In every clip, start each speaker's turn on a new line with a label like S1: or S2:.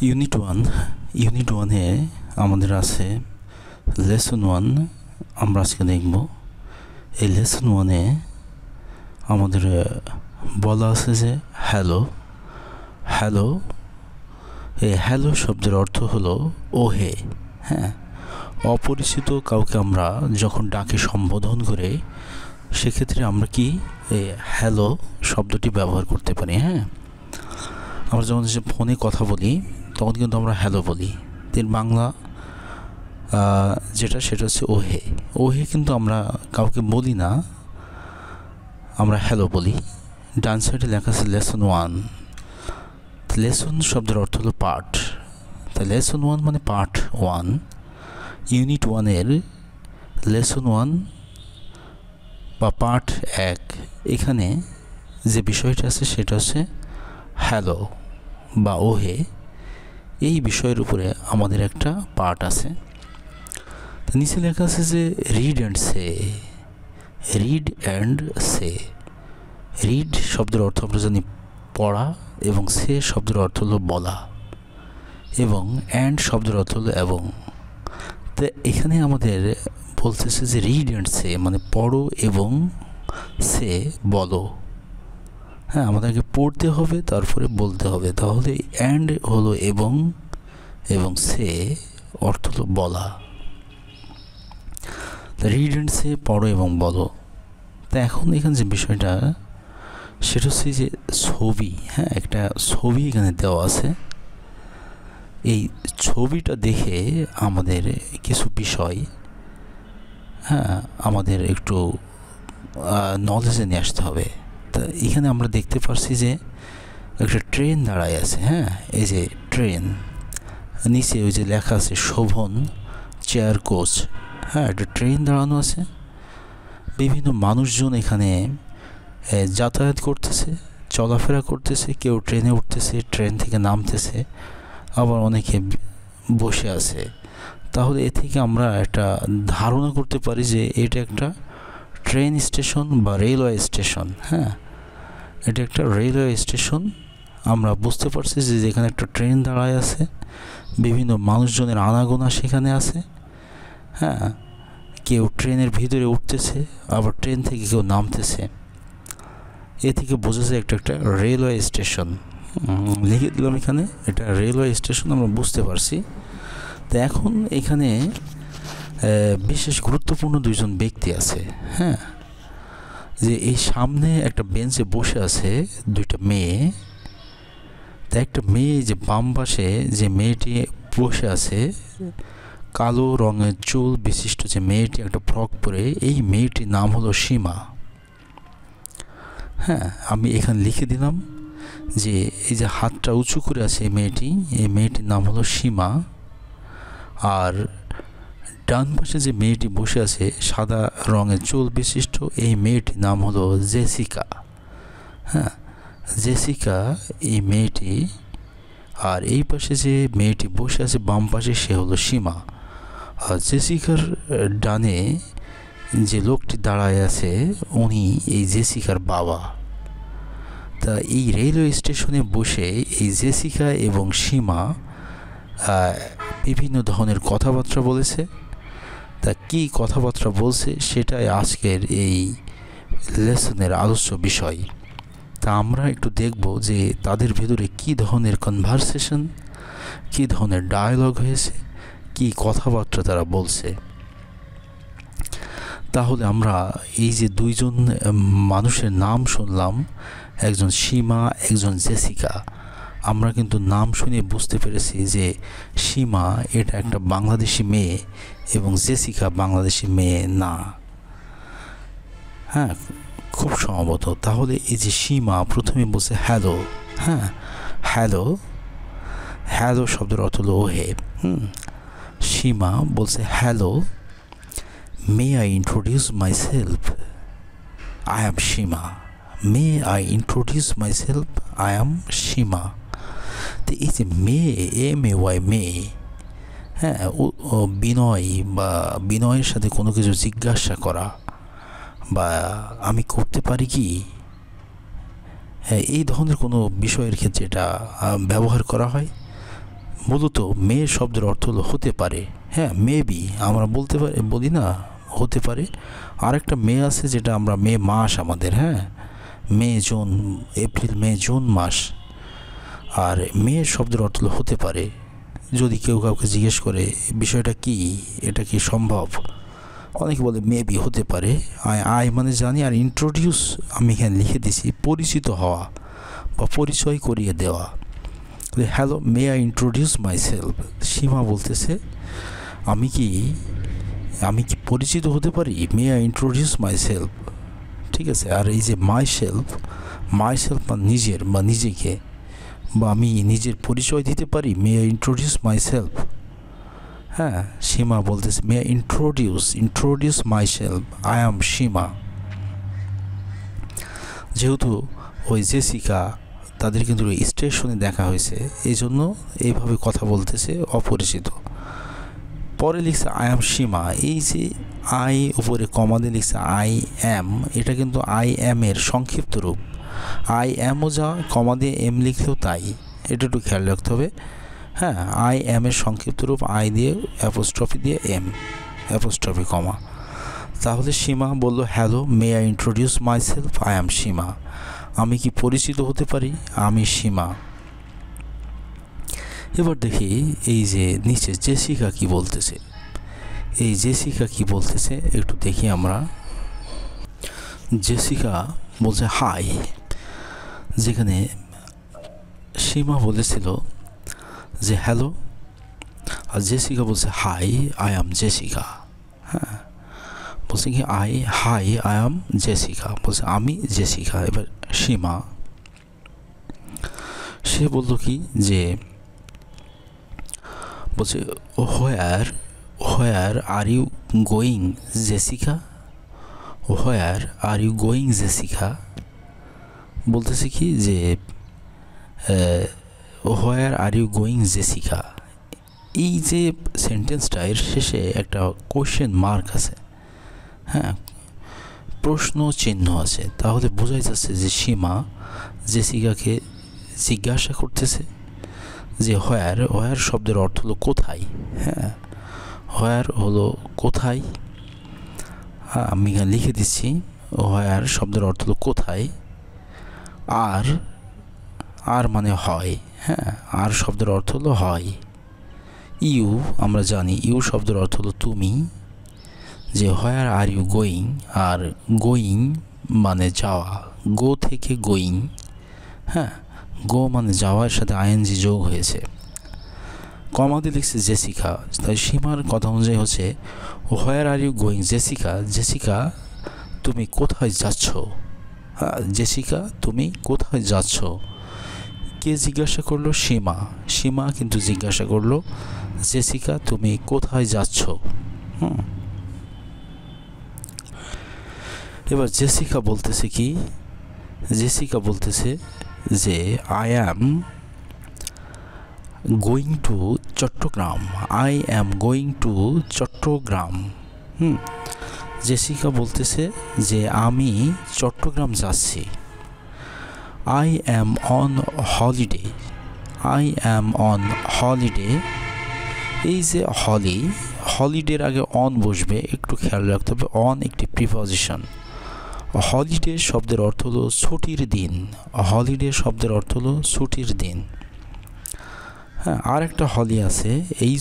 S1: Unit ওয়ানে আমাদের আছে লেসন ওয়ান। আমরা আজকে দেখব এই লেসন ওয়ানে আমাদের বলা আছে যে হ্যালো। এই হ্যালো শব্দের অর্থ হলো ওহে। হ্যাঁ, অপরিচিত কাউকে আমরা যখন ডাকে সম্বোধন করে সেক্ষেত্রে আমরা কি এই হ্যালো শব্দটি ব্যবহার করতে পারি। হ্যাঁ, আমরা যখন ফোনে কথা বলি তখন কিন্তু আমরা হ্যালো বলি। এর বাংলা সেটা হচ্ছে ওহে কিন্তু আমরা কাউকে বলি না, আমরা হ্যালো বলি। ডান সাইডে লেখা আছে লেসন ওয়ান। লেসন শব্দের অর্থ হলো পার্ট, তাই লেসন ওয়ান মানে পার্ট ওয়ান। ইউনিট ওয়ানের লেসন ওয়ান বা পার্ট এক, এখানে যে বিষয়টা আছে সেটা হচ্ছে হ্যালো বা ওহে। এই বিষয়ের উপরে আমাদের একটা পার্ট আছে। নিচে লেখা আছে যে রিড অ্যান্ড সে। রিড শব্দের অর্থ আমরা জানি পড়া, এবং সে শব্দের অর্থ হলো বলা, এবং অ্যান্ড শব্দের অর্থ হলো এবং। তো এখানে আমাদের বলতেছে যে রিড অ্যান্ড সে মানে পড়ো এবং সে বলো। হ্যাঁ, আমাদেরকে পড়তে হবে তারপরে বলতে হবে। তাহলে অ্যান্ড হলো এবং সে অর্থ হলো বলা। রিড অ্যান্ড সে পড়ো এবং বলো। তা এখন এখানে যে বিষয়টা সেটা হচ্ছে যে ছবি। হ্যাঁ, একটা ছবি এখানে দেওয়া আছে। এই ছবিটা দেখে আমাদের কিছু বিষয় আমাদের একটু নলেজে নিয়ে আসতে হবে। তা এখানে আমরা দেখতে পাচ্ছি যে একটা ট্রেন দাঁড়ায় আছে। হ্যাঁ, এই যে ট্রেন, নিচে ওই যে লেখা আছে শোভন চেয়ার কোচ। হ্যাঁ, একটা ট্রেন দাঁড়ানো আছে। বিভিন্ন মানুষজন এখানে যাতায়াত করতেছে, চলাফেরা করতেছে। কেউ ট্রেনে উঠতেছে, ট্রেন থেকে নামতেছে, আবার অনেকে বসে আছে। তাহলে এ থেকে আমরা একটা ধারণা করতে পারি যে এটা একটা ট্রেন স্টেশন বা রেলওয়ে স্টেশন। হ্যাঁ, এটা একটা রেলওয়ে স্টেশন। আমরা বুঝতে পারছি যে যেখানে একটা ট্রেন দাঁড়ায় আছে, বিভিন্ন মানুষজনের আনাগোনা সেখানে আছে। হ্যাঁ, কেউ ট্রেনের ভিতরে উঠতেছে, আবার ট্রেন থেকে কেউ নামতেছে। এ থেকে বোঝা যায় একটা রেলওয়ে স্টেশন। লিখে দিলাম এখানে, এটা রেলওয়ে স্টেশন, আমরা বুঝতে পারছি। তো এখন এখানে বিশেষ গুরুত্বপূর্ণ দুইজন ব্যক্তি আছে। হ্যাঁ, যে এই সামনে একটা বেঞ্চে বসে আছে দুইটা মেয়ে। তা একটা মেয়ে যে বাম পাশে যে মেয়েটি বসে আছে, কালো রঙের চুল বিশিষ্ট যে মেয়েটি, একটা ফ্রক পরে, এই মেয়েটির নাম হলো সীমা। হ্যাঁ, আমি এখানে লিখে দিলাম যে এই যে হাতটা উঁচু করে আছে এই মেয়েটির নাম হলো সীমা। আর ডান পাশে যে মেয়েটি বসে আছে সাদা রঙের চুল বিশিষ্ট, এই মেয়েটির নাম হলো জেসিকা। হ্যাঁ, জেসিকা এই মেয়েটি। আর এই পাশে যে মেয়েটি বসে আছে বাম পাশে, সে হলো সীমা। আর জেসিকার ডানে যে লোকটি দাঁড়ায় আছে উনি এই জেসিকার বাবা। তা এই রেলওয়ে স্টেশনে বসে এই জেসিকা এবং সীমা বিভিন্ন ধরনের কথাবার্তা বলেছে। তা কী কথাবার্তা বলছে সেটাই আজকের এই লেসনের আলোচ্য বিষয়। তা আমরা একটু দেখব যে তাদের ভেতরে কী ধরনের কনভারসেশন, কী ধরনের ডায়ালগ হয়েছে, কী কথাবার্তা তারা বলছে। তাহলে আমরা এই যে দুইজন মানুষের নাম শুনলাম, একজন সীমা, একজন জেসিকা, আমরা কিন্তু নাম শুনে বুঝতে পেরেছি যে সীমা এটা একটা বাংলাদেশি মেয়ে এবং জেসিকা বাংলাদেশি মেয়ে না। হ্যাঁ, খুব সম্ভবত। তাহলে এই যে সীমা প্রথমে বলছে হ্যালো। হ্যাঁ, হ্যালো শব্দের অর্থ হলো ওহে। সীমা বলছে hello, may I introduce myself, I am Seema. May I introduce myself, I am Seema. তো এই যে মেয়ে, মেয়ে, হ্যাঁ, বিনয় বা বিনয়ের সাথে কোনো কিছু জিজ্ঞাসা করা বা আমি করতে পারি কি, হ্যাঁ, এই ধরনের কোনো বিষয়ের ক্ষেত্রে এটা ব্যবহার করা হয়। মূলত মে শব্দের অর্থ হলো হতে পারে। হ্যাঁ, মেবি আমরা বলি না হতে পারে। আরেকটা মে আছে যেটা আমরা মে মাস আমাদের, হ্যাঁ, May June April May June মাস। আর মে শব্দের অর্থ হলো হতে পারে। যদি কেউ কাউকে জিজ্ঞেস করে বিষয়টা কি, এটা কি সম্ভব, অনেকে বলে মেবি হতে পারে। আই মানে জানি, আর ইন্ট্রোডিউস আমি এখানে লিখে দিছি পরিচিত হওয়া বা পরিচয় করিয়ে দেওয়া। Hello, may I introduce myself. Seema বলতেছে আমি কি পরিচিত হতে পারি? May I introduce myself, ঠিক আছে। আর এই যে মাই সেলফ বা নিজের বা নিজেকে, বা আমি নিজের পরিচয় দিতে পারি, may I introduce myself. হ্যাঁ, সীমা বলতেছে may I introduce myself, I am Seema. যেহেতু ওই জেসিকা তাদের কিন্তু স্টেশনে দেখা হয়েছে, এই জন্য এইভাবে কথা বলতেছে অপরিচিত। পরে লিখছে আই অ্যাম সীমা। এই যে আই উপরে কমা দিয়ে লিখছে আই অ্যাম, এটা কিন্তু আই অ্যাম এর সংক্ষিপ্ত রূপ। আই অ্যামও যা, কমা দিয়ে এম লিখলেও তাই, এটা একটু খেয়াল রাখতে হবে। হ্যাঁ, আই অ্যাম এর সংক্ষিপ্ত রূপ আই দিয়ে অ্যাপোস্ট্রফি দিয়ে এম, অ্যাপোস্ট্রফি কমা। তাহলে সীমা বলল hello, may I introduce myself, I am Seema. আমি কি পরিচিত হতে পারি? আমি সীমা। এবার দেখি এই যে নিচে জেসিকা কি বলতেছে। এই জেসিকা কি বলতেছে একটু দেখি আমরা। জেসিকা বলছে হাই, যেখানে সীমা বলেছিল যে হ্যালো, আর জেসিকা বলছে হাই, আই অ্যাম জেসিকা। হ্যাঁ, বলছে কি হাই আই অ্যাম জেসিকা, বলছে আমি জেসিকা। এবার সীমা সে বলল কি যে বলছে where are you going Jessica, where are you going Jessica. বলতেছে কি যে where are you going Jessica. এই যে সেন্টেন্সটা, এর শেষে একটা কোয়েশ্চেন মার্ক আছে, হ্যাঁ, প্রশ্ন চিহ্ন আছে। তাহলে বোঝাই যাচ্ছে যে সীমা জেসিকাকে জিজ্ঞাসা করতেছে যে হোয়ার শব্দের অর্থ হলো কোথায়। হ্যাঁ, হোয়ার হলো কোথায়। হ্যাঁ, আমি এখানে লিখে দিচ্ছি, হোয়ার শব্দের অর্থ হলো কোথায়। আর মানে হয়। হ্যাঁ, আর শব্দের অর্থ হলো হয়। ইউ আমরা জানি, ইউ শব্দের অর্থ হলো তুমি। যে হোয়ার আর ইউ গোয়িং, আর গোয়িং মানে যাওয়া, গো থেকে গোয়িং। হ্যাঁ, গো মানে যাওয়ার সাথে আইএনজি যোগ হয়েছে। কমাতে লিখছে জেসিকা। তাই সীমার কথা অনুযায়ী হচ্ছে where are you going Jessica, Jessica তুমি কোথায় যাচ্ছ? হ্যাঁ, জেসিকা তুমি কোথায় যাচ্ছ? কে জিজ্ঞাসা করলো? সীমা কিন্তু জিজ্ঞাসা করলো জেসিকা তুমি কোথায় যাচ্ছ? এবার জেসিকা বলতেছে কি, জেসিকা বলতেছে যে I am going to Chittagong, I am going to Chittagong. Jessica বলতেছে যে আমি চট্টগ্রাম যাচ্ছি। I am on holiday, I am on holiday. এই যে হলিডের আগে অন বসবে, একটু খেয়াল রাখতে হবে। অন একটি প্রিপজিশন। হলিডে শব্দের অর্থ হলো ছুটির দিন। হলিডে শব্দের অর্থ হলো ছুটির দিন। হ্যাঁ, আর একটা হলি আছে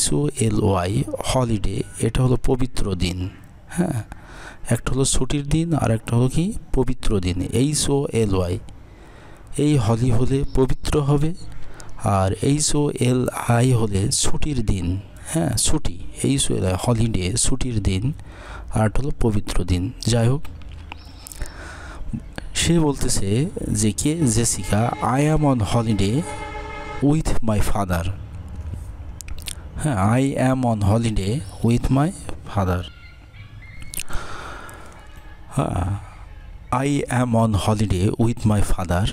S1: HOLY, হলিডে, এটা হলো পবিত্র দিন। হ্যাঁ, একটা হলো ছুটির দিন, আর একটা হলো কি পবিত্র দিন, HOLY। এই হলি হলে পবিত্র হবে, আর HOLI হলে ছুটির দিন। হ্যাঁ, ছুটি, HOLI হলিডে ছুটির দিন, আর হলো পবিত্র দিন। যাই হোক, সে বলতেছে যে কে, Jessica, I am on holiday with my father. হ্যাঁ, I am on holiday with my father. হ্যাঁ, I am on holiday with my father.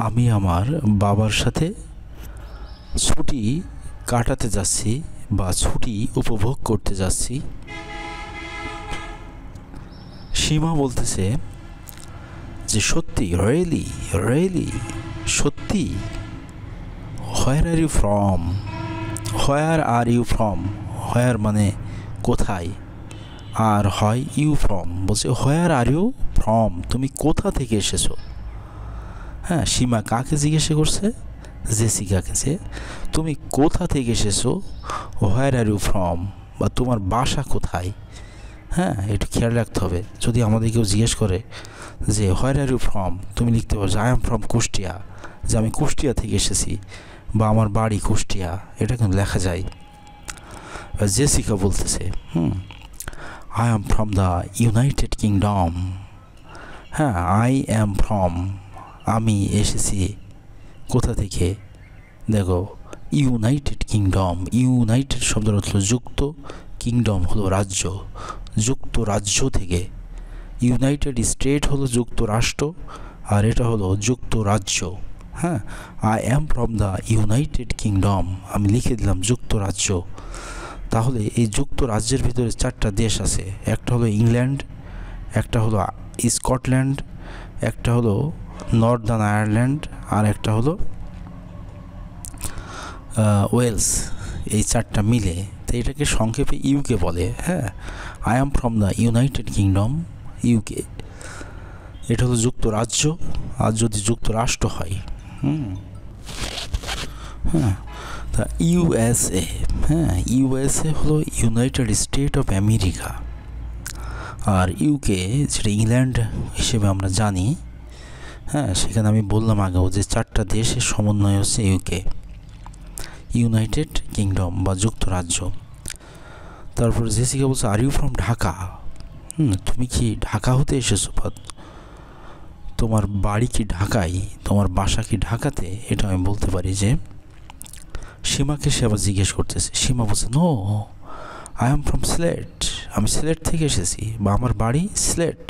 S1: আমি আমার বাবার সাথে ছুটি কাটাতে যাচ্ছি বা ছুটি উপভোগ করতে যাচ্ছি। সীমা বলতেছে যে সত্যি, রিয়েলি সত্যি। Where are you from, where are you from, where মানে কোথায়, আর হয় ইউ ফ্রম, বলছে হোয়ার আর ইউ ফ্রম, তুমি কোথা থেকে এসেছো। হ্যাঁ, সীমা কাকে জিজ্ঞাসা করছে? জেসিকাকে, যে তুমি কোথা থেকে এসেছো, হোয়ার আর ইউ ফ্রম, বা তোমার বাসা কোথায়। হ্যাঁ, একটু খেয়াল রাখতে হবে, যদি আমাদের কেউ জিজ্ঞেস করে যে হোয়ার আর ইউ ফ্রম, তুমি লিখতে পারো যে আই এম ফ্রম কুষ্টিয়া, যে আমি কুষ্টিয়া থেকে এসেছি, বা আমার বাড়ি কুষ্টিয়া, এটা কিন্তু লেখা যায়। জেসিকা বলতেছে I am from the United kingdom. হ্যাঁ, আই অ্যাম ফ্রম, আমি এসেছি কোথা থেকে, দেখো ইউনাইটেড কিংডম, ইউনাইটেড শব্দের অর্থ যুক্ত, কিংডম হলো রাজ্য, যুক্তরাজ্য থেকে। ইউনাইটেড স্টেট হলো যুক্তরাষ্ট্র, আর এটা হলো যুক্তরাজ্য। হ্যাঁ, I am from the United kingdom, আমি লিখে দিলাম যুক্তরাজ্য। তাহলে এই যুক্তরাজ্যের ভিতরে 4টা দেশ আছে, একটা হলো ইংল্যান্ড, একটা হলো স্কটল্যান্ড, একটা হলো নর্দার্ন আয়ারল্যান্ড, আর একটা হলো ওয়েলস। এই 4টা মিলে তো এটাকে সংক্ষেপে ইউকে বলে। হ্যাঁ, I am from the United kingdom, UK, এটা হলো যুক্তরাজ্য, আর যদি যুক্তরাষ্ট্র হয় হ্যাঁ, তা ইউএসএ। হ্যাঁ, ইউএসএ হলো ইউনাইটেড স্টেট অফ আমেরিকা, আর ইউকে যেটা ইংল্যান্ড হিসেবে আমরা জানি। হ্যাঁ, সেখানে আমি বললাম আগেও যে 4টা দেশের সমন্বয় হচ্ছে ইউকে, ইউনাইটেড কিংডম বা যুক্তরাজ্য। তারপর জেসিকা বলছে আর ইউ ফ্রম ঢাকা, তুমি কি ঢাকা হতে এসেছো, বা তোমার বাড়ি কি ঢাকায়, তোমার বাসা কি ঢাকাতে। এটা আমি বলতে পারি যে সীমাকে সে আবার জিজ্ঞেস করতেছে। সীমা বলছে no, I am from Sylhet, আমি সিলেট থেকে এসেছি, বা আমার বাড়ি Sylhet,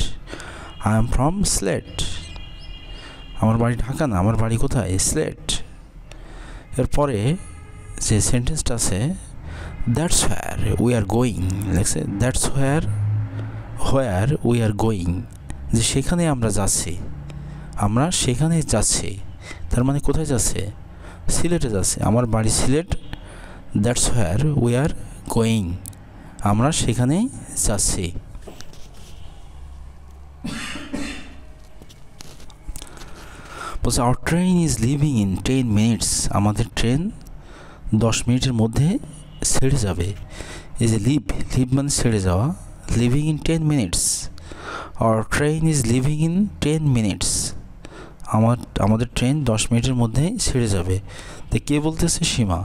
S1: I am from Sylhet, আমার বাড়ি ঢাকা না, আমার বাড়ি কোথায়, সিলেট। এরপরে যে সেন্টেন্সটা আছে that's where we are going, লেখছে that's where we are going, যে সেখানে আমরা যাচ্ছি, আমরা সেখানে যাচ্ছি, তার মানে কোথায় যাচ্ছে, সিলেটে যাচ্ছে, আমার বাড়ি Sylhet, that's where we are going, আমরা সেখানেই যাচ্ছি। বলছে hour train is living in 10 minutes, আমাদের ট্রেন 10 মিনিটের মধ্যে ছেড়ে যাবে। এই যে লিভ মানে ছেড়ে যাওয়া, living in 10 minutes, hour train is living in 10 minutes, আমাদের ট্রেন 10 মিনিটের মধ্যে ছেড়ে যাবে। তো কে বলতেছে? সীমা।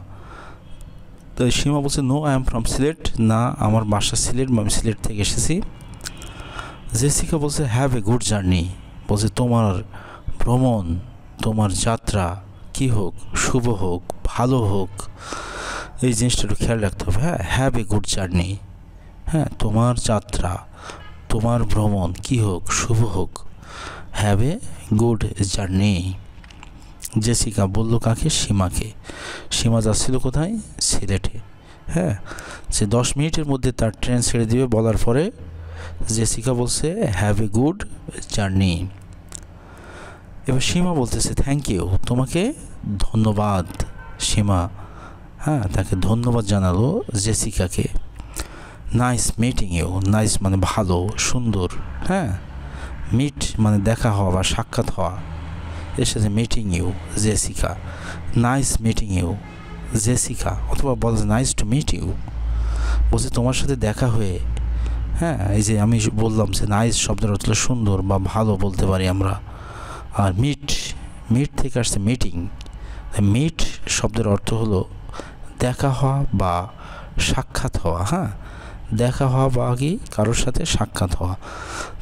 S1: তো সীমা বলছে no, I am from Sylhet, না আমার বাসা সিলেট, আমি সিলেট থেকে এসেছি। জেসিকা বলছে হ্যাভ এ গুড জার্নি, বলছে তোমার ভ্রমণ, তোমার যাত্রা কি হোক, শুভ হোক, ভালো হোক। এই জিনিসটা একটু খেয়াল রাখতে হবে। হ্যাঁ, হ্যাভ এ গুড জার্নি, হ্যাঁ তোমার যাত্রা, তোমার ভ্রমণ কি হোক, শুভ হোক, have a good journey. Jessica বলল কাকে? সীমাকে। সীমা যাচ্ছিল কোথায়? সিলেটে। হ্যাঁ, সে 10 মিনিটের মধ্যে তার ট্রেন ছেড়ে দিবে বলার পরে জেসিকা বলছে হ্যাভ এ গুড জার্নি। এবার সীমা বলতেছে থ্যাংক ইউ, তোমাকে ধন্যবাদ। সীমা তাকে ধন্যবাদ জানালো জেসিকাকে। নাইস মিটিং ইউ, নাইস মানে ভালো, সুন্দর। মিট মানে দেখা হওয়া বা সাক্ষাৎ হওয়া, এর সাথে meeting you Jessica. Nice meeting you Jessica, অথবা বলে নাইস টু মিট ইউ, বলছে তোমার সাথে দেখা হয়ে। এই যে আমি বললাম যে নাইস শব্দের অর্থ সুন্দর বা ভালো বলতে পারি আমরা। আর মিট থেকে আসছে মিটিং। মিট শব্দের অর্থ হলো দেখা হওয়া বা সাক্ষাৎ হওয়া। দেখা হওয়া বা কি কারোর সাথে সাক্ষাৎ হওয়া।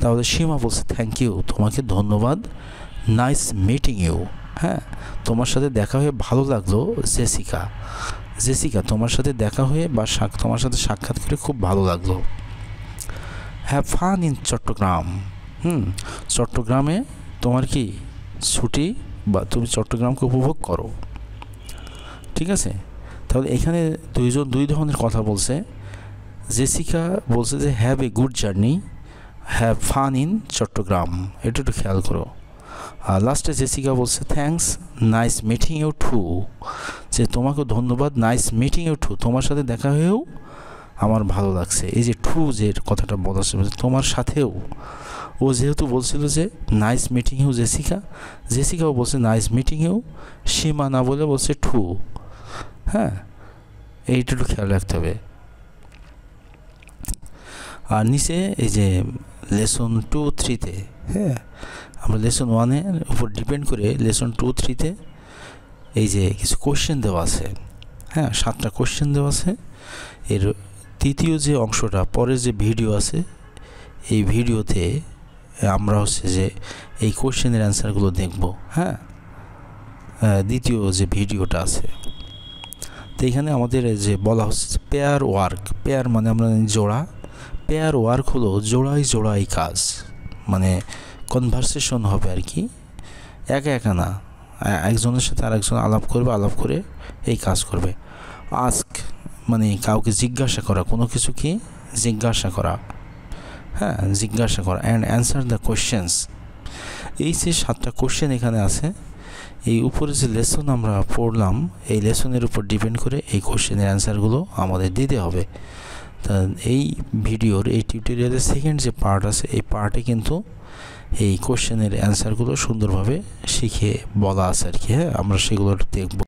S1: তাহলে সীমা বলছে থ্যাংক ইউ, তোমাকে ধন্যবাদ। নাইস মিটিং ইউ, তোমার সাথে দেখা হয়ে ভালো লাগলো জেসিকা। জেসিকা তোমার সাথে দেখা হয়ে বা তোমার সাথে সাক্ষাৎ করে খুব ভালো লাগলো। Have fun in Chittagong. চট্টগ্রামে তোমার কি ছুটি বা তুমি চট্টগ্রামকে উপভোগ করো। ঠিক আছে, তাহলে এখানে দুই ধরনের কথা বলছে। জেসিকা বলছে যে have a good journey, have fun in Chittagong, এটা একটু খেয়াল করো। আর লাস্টে জেসিকা বলছে thanks, nice meeting you too. যে তোমাকে ধন্যবাদ, নাইস মিটিং ইউ টু, তোমার সাথে দেখা হয়েও আমার ভালো লাগছে। এই যে টু যে কথাটা বলা হচ্ছে তোমার সাথেও, ও যেহেতু বলছিল যে নাইস মিটিং ইউ জেসিকা, জেসিকাও বলছে নাইস মিটিং ইউ, সীমা না বলে বলছে টু। হ্যাঁ, এইটা একটু খেয়াল রাখতে হবে। আর নিচে এই যে লেসন 2-3-তে, হ্যাঁ আমরা লেসন 1-এর উপর ডিপেন্ড করে লেসন 2-3-তে এই যে কিছু কোশ্চেন দেওয়া আছে। হ্যাঁ, 7টা কোশ্চেন দেওয়া আছে। এর তৃতীয় যে অংশটা, পরের যে ভিডিও আছে, এই ভিডিওতে আমরা হচ্ছে যে এই কোশ্চেনের অ্যান্সারগুলো দেখব। হ্যাঁ, দ্বিতীয় যে ভিডিওটা আছে, তো এখানে আমাদের যে বলা হচ্ছে পেয়ার ওয়ার্ক, পেয়ার মানে আমরা জোড়া, পেয়ার ওয়ার্ক হলো জোড়াই কাজ, মানে কনভারসেশন হবে আর কি, একা একা না, একজনের সাথে আরেকজন আলাপ করবে, আলাপ করে এই কাজ করবে। আস্ক মানে কাউকে জিজ্ঞাসা করা, কোনো কিছু কি জিজ্ঞাসা করা, হ্যাঁ জিজ্ঞাসা করা। অ্যান্ড অ্যান্সার দ্য কোশ্চেন্স, এই যে 7টা কোশ্চেন এখানে আছে, এই উপরে যে লেসন আমরা পড়লাম, এই লেসনের উপর ডিপেন্ড করে এই কোশ্চেনের অ্যান্সারগুলো আমাদের দিতে হবে। তা এই ভিডিওর এই টিউটোরিয়ালের সেকেন্ড যে পার্ট আছে, এই পার্টে কিন্তু এই কোশ্চেনের অ্যান্সারগুলো সুন্দরভাবে শিখে বলা আছে আর কি। হ্যাঁ, আমরা সেগুলো দেখব।